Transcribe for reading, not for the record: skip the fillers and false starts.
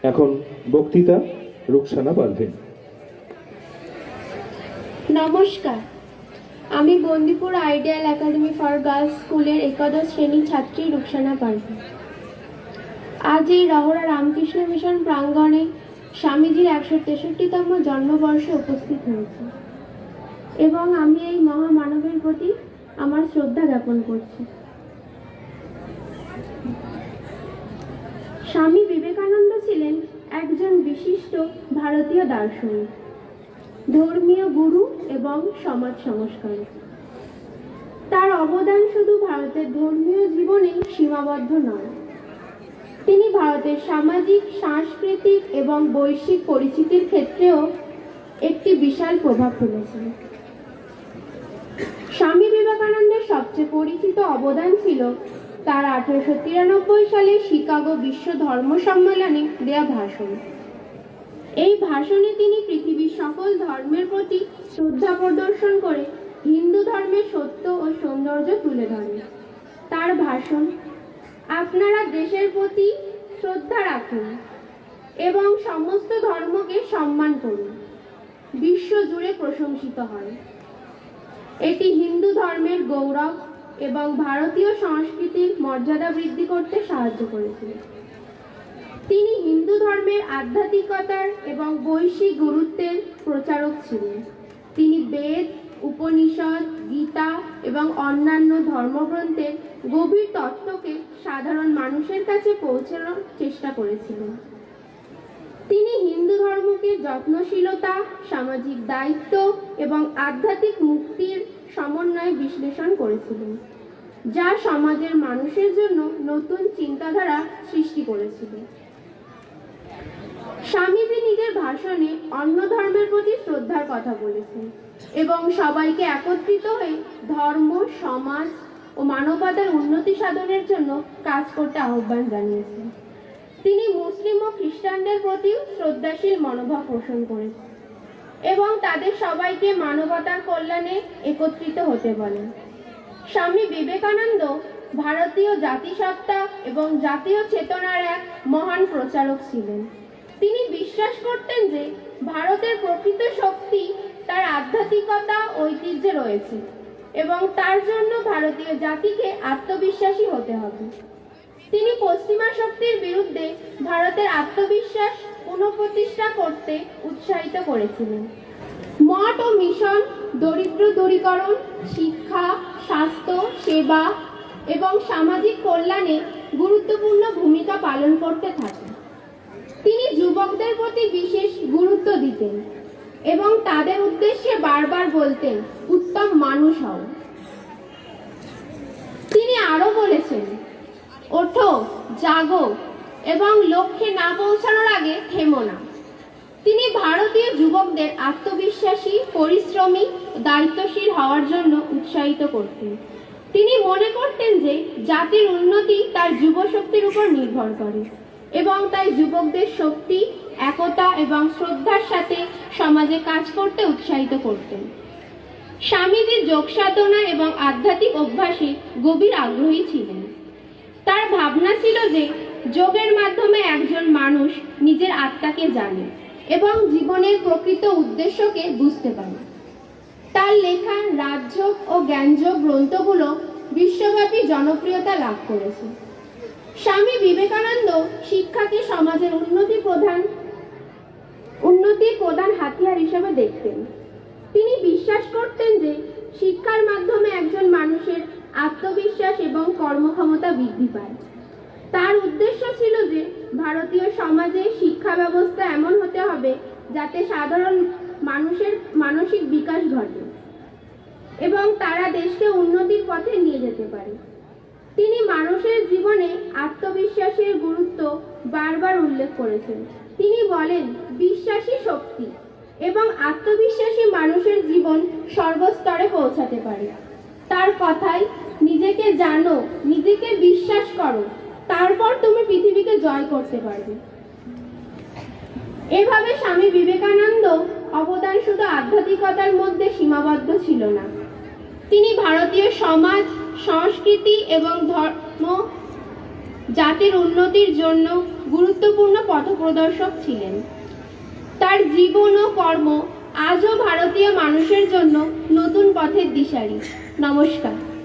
এখন বক্তৃতা রুকসানা পারভীন। নমস্কার, আমি Bandipur ideal academy for girls স্কুলের একাদশ শ্রেণীর ছাত্রী রুকসানা পারভীন। আজ এই রহরা রামকৃষ্ণ মিশন প্রাঙ্গণে স্বামীজির 163তম জন্মবর্ষে উপস্থিত হয়েছি এবং আমি এই মহামানবের প্রতি আমার শ্রদ্ধা জ্ঞাপন করছি। স্বামী বিবেকানন্দ ছিলেন একজন বিশিষ্ট ভারতীয় দার্শনিক, ধর্মীয় গুরু এবং সমাজ সংস্কারক। তার অবদান শুধু ভারতের ধর্মীয় জীবনেই সীমাবদ্ধ নয়, তিনি ভারতের সামাজিক, সাংস্কৃতিক এবং বৈশ্বিক পরিচিতির ক্ষেত্রেও একটি বিশাল প্রভাব ফেলেছেন। স্বামী বিবেকানন্দের সবচেয়ে পরিচিত অবদান ছিল তার 1893 সালে শিকাগো বিশ্ব ধর্ম সম্মেলনে দেয়া ভাষণ। এই ভাষণে তিনি পৃথিবীর সকল ধর্মের প্রতি শ্রদ্ধা প্রদর্শন করে হিন্দু ধর্মের সত্য ও সৌন্দর্য তুলে ধরেন। তার ভাষণ, আপনারা দেশের প্রতি শ্রদ্ধা রাখুন এবং সমস্ত ধর্মকে সম্মান করুন, বিশ্ব জুড়ে প্রশংসিত হয়। এটি হিন্দু ধর্মের গৌরব এবং ভারতীয় সংস্কৃতির মর্যাদা বৃদ্ধি করতে সাহায্য করেছিল। তিনি হিন্দু ধর্মের আধ্যাত্মিকতার এবং বৈশ্বিক গুরুত্বের প্রচারক ছিলেন। তিনি বেদ, উপনিষদ, গীতা এবং অন্যান্য ধর্মগ্রন্থের গভীর তত্ত্বকে সাধারণ মানুষের কাছে পৌঁছানোর চেষ্টা করেছিলেন। তিনি হিন্দু ধর্মকে যত্নশীলতা, সামাজিক দায়িত্ব এবং আধ্যাত্মিক মুক্তির সমন্বয়ে বিশ্লেষণ করেছিলেন, যা সমাজের মানুষের জন্য নতুন চিন্তাধারা সৃষ্টি করেছিল। স্বামীজি নিজের ভাষণে অন্য ধর্মের প্রতি শ্রদ্ধার কথা বলেছেন এবং সবাইকে একত্রিত হয়ে ধর্ম, সমাজ ও মানবতার উন্নতি সাধনের জন্য কাজ করতে আহ্বান জানিয়েছেন। তিনি মুসলিম ও খ্রিস্টানদের প্রতিও শ্রদ্ধাশীল মনোভাব পোষণ করেছেন এবং তাদের সবাইকে মানবতার কল্যাণে একত্রিত হতে বলেন। স্বামী বিবেকানন্দ ভারতীয় জাতিসত্তা এবং জাতীয় চেতনার এক মহান প্রচারক ছিলেন। তিনি বিশ্বাস করতেন যে ভারতের প্রকৃত শক্তি তার আধ্যাত্মিকতা, ঐতিহ্যে রয়েছে এবং তার জন্য ভারতীয় জাতিকে আত্মবিশ্বাসী হতে হবে। তিনি পশ্চিমা শক্তির বিরুদ্ধে ভারতের আত্মবিশ্বাস পুনঃপ্রতিষ্ঠা করতে উৎসাহিত করেছিলেন। মঠ ও মিশন দরিদ্র দূরীকরণ, শিক্ষা, স্বাস্থ্য সেবা এবং সামাজিক কল্যাণে গুরুত্বপূর্ণ ভূমিকা পালন করতে থাকেন। তিনি যুবকদের প্রতি বিশেষ গুরুত্ব দিতেন এবং তাদের উদ্দেশ্যে বারবার বলতেন, উত্তম মানুষ হও। তিনি আরো বলেছেন, ওঠো, জাগো এবং লক্ষ্যে না পৌঁছানোর আগে থেমো না। তিনি ভারতীয় যুবকদের আত্মবিশ্বাসী, পরিশ্রমী, দায়িত্বশীল হওয়ার জন্য উৎসাহিত করতেন। তিনি মনে করতেন যে জাতির উন্নতি তার যুব শক্তির উপর নির্ভর করে এবং তাই যুবকদের শক্তি, একতা এবং শ্রদ্ধার সাথে সমাজে কাজ করতে উৎসাহিত করতেন। স্বামীজি যোগ সাধনা এবং আধ্যাত্মিক অভ্যাসে গভীর আগ্রহী ছিলেন। তার ভাবনা ছিল যে যোগের মাধ্যমে একজন মানুষ নিজের আত্মাকে জানে এবং জীবনের প্রকৃত উদ্দেশ্যকে বুঝতে পারে। তার লেখা রাজযোগ ও জ্ঞানযোগ গ্রন্থগুলো বিশ্বব্যাপী জনপ্রিয়তা লাভ করেছে। স্বামী বিবেকানন্দ শিক্ষাকে সমাজের উন্নতির প্রধান হাতিয়ার হিসেবে দেখতেন। তিনি বিশ্বাস করতেন যে শিক্ষার মাধ্যমে একজন মানুষের আত্মবিশ্বাস এবং কর্মক্ষমতা বৃদ্ধি পায়। তার উদ্দেশ্য ছিল যে ভারতীয় সমাজে শিক্ষা ব্যবস্থা এমন হতে হবে যাতে সাধারণ মানুষের মানসিক বিকাশ ঘটে এবং তারা দেশকে উন্নতির পথে নিয়ে যেতে পারে। তিনি মানুষের জীবনে আত্মবিশ্বাসের গুরুত্ব বারবার উল্লেখ করেছেন। তিনি বলেন, বিশ্বাসী শক্তি এবং আত্মবিশ্বাসী মানুষের জীবন সর্বস্তরে পৌঁছাতে পারে। তার কথায়, নিজেকে জানো, নিজেকে বিশ্বাস করো, তারপর তুমি পৃথিবীকে জয় করতে পারবে। এভাবে স্বামী বিবেকানন্দ অবদান শুধু আধ্যাত্মিকতার মধ্যে সীমাবদ্ধ ছিল না, তিনি ভারতীয় সমাজ, সংস্কৃতি এবং ধর্ম জাতির উন্নতির জন্য গুরুত্বপূর্ণ পথপ্রদর্শক ছিলেন। তার জীবন ও কর্ম আজও ভারতীয় মানুষের জন্য নতুন পথের দিশারি। নমস্কার।